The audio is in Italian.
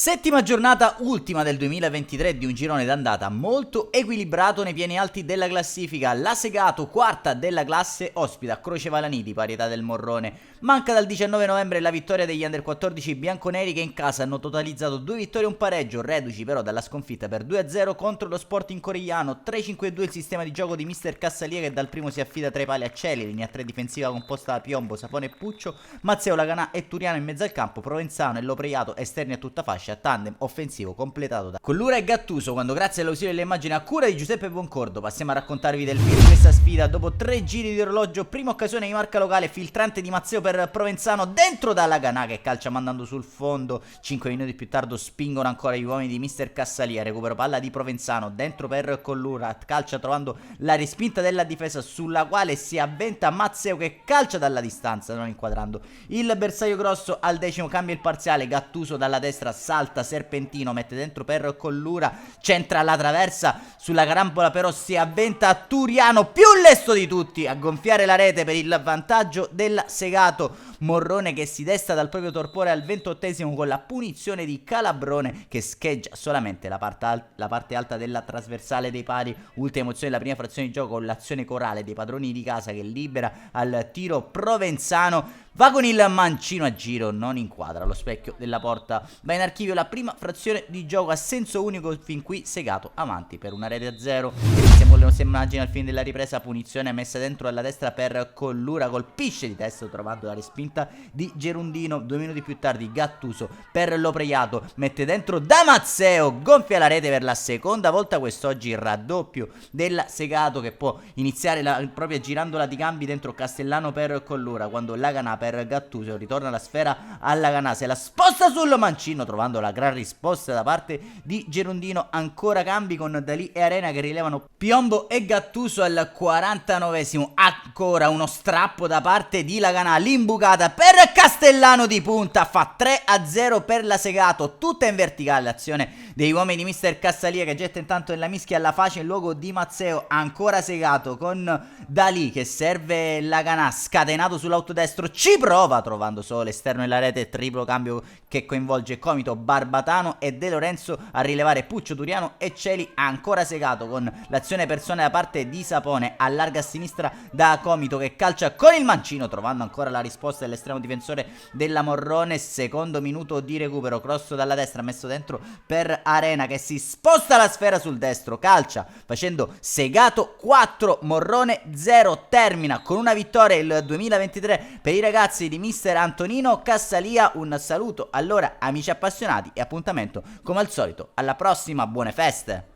Settima giornata, ultima del 2023 di un girone d'andata molto equilibrato nei piani alti della classifica. La Segato, quarta della classe, ospita Croce Valaniti, parità del Morrone. Manca dal 19 novembre la vittoria degli Under 14 bianconeri che in casa hanno totalizzato 2 vittorie e un pareggio, reduci però dalla sconfitta per 2-0 contro lo Sporting Corigliano. 3-5-2 il sistema di gioco di mister Cassalia che dal primo si affida tra i pali a Celi, linea 3 difensiva composta da Piombo, Sapone e Puccio, Mazzeo, Laganà e Turiano in mezzo al campo, Provenzano e Lopreato esterni a tutta fascia, tandem offensivo completato da Collura e Gattuso, quando grazie all'ausilio delle immagini a cura di Giuseppe Boncordo passiamo a raccontarvi del film di questa sfida. Dopo 3 giri di orologio, prima occasione di marca locale, filtrante di Mazzeo per Provenzano dentro da Laganà che calcia mandando sul fondo. 5 minuti più tardi spingono ancora gli uomini di mister Cassalia, recupero palla di Provenzano dentro per Collura, calcia trovando la respinta della difesa sulla quale si avventa Mazzeo che calcia dalla distanza non inquadrando il bersaglio grosso. Al decimo cambia il parziale, Gattuso dalla destra salta serpentino, mette dentro per Collura, centra la traversa, sulla carambola però si avventa Turiano, più lesto di tutti, a gonfiare la rete per il vantaggio del Segato. Morrone che si desta dal proprio torpore al 28esimo con la punizione di Calabrone che scheggia solamente la parte alta della trasversale dei pali. Ultima emozione della prima frazione di gioco con l'azione corale dei padroni di casa che libera al tiro Provenzano. Va con il mancino a giro, non inquadra lo specchio della porta. Va in archivio la prima frazione di gioco a senso unico, fin qui Segato avanti per una rete a 0. Siamo le nostre immagini al fine della ripresa, punizione messa dentro alla destra per Collura, colpisce di testa trovando la respinta di Gerundino. 2 minuti più tardi Gattuso per Lopreato, mette dentro da Mazzeo, gonfia la rete per la seconda volta quest'oggi, il raddoppio del Segato che può iniziare la propria girandola di cambi dentro Castellano per Collura, quando Laganà per Gattuso ritorna la sfera alla Laganà, se la sposta sul mancino trovando la gran risposta da parte di Gerundino. Ancora cambi con Dalì e Arena che rilevano Piombo e Gattuso al 49esimo. Ancora uno strappo da parte di Laganà, l'imbucata per Castellano di punta, fa 3-0 per la Segato, tutta in verticale l'azione dei uomini di mister Cassalia che getta intanto nella mischia alla face in luogo di Mazzeo. Ancora Segato con Dalì che serve Laganà, scatenato sull'autodestro, ci prova trovando solo l'esterno della rete, triplo cambio che coinvolge Comito, Barbatano e De Lorenzo a rilevare Puccio, Turiano e Celi. Ancora Segato con l'azione persone da parte di Sapone, allarga a sinistra da Comito che calcia con il mancino trovando ancora la risposta dell'estremo difensore della Morrone. Secondo minuto di recupero, cross dalla destra messo dentro per Arena che si sposta la sfera sul destro, calcia facendo Segato 4 Morrone 0. Termina con una vittoria il 2023 per i ragazzi di mister Antonino Cassalia. Un saluto allora amici appassionati e appuntamento come al solito alla prossima, buone feste.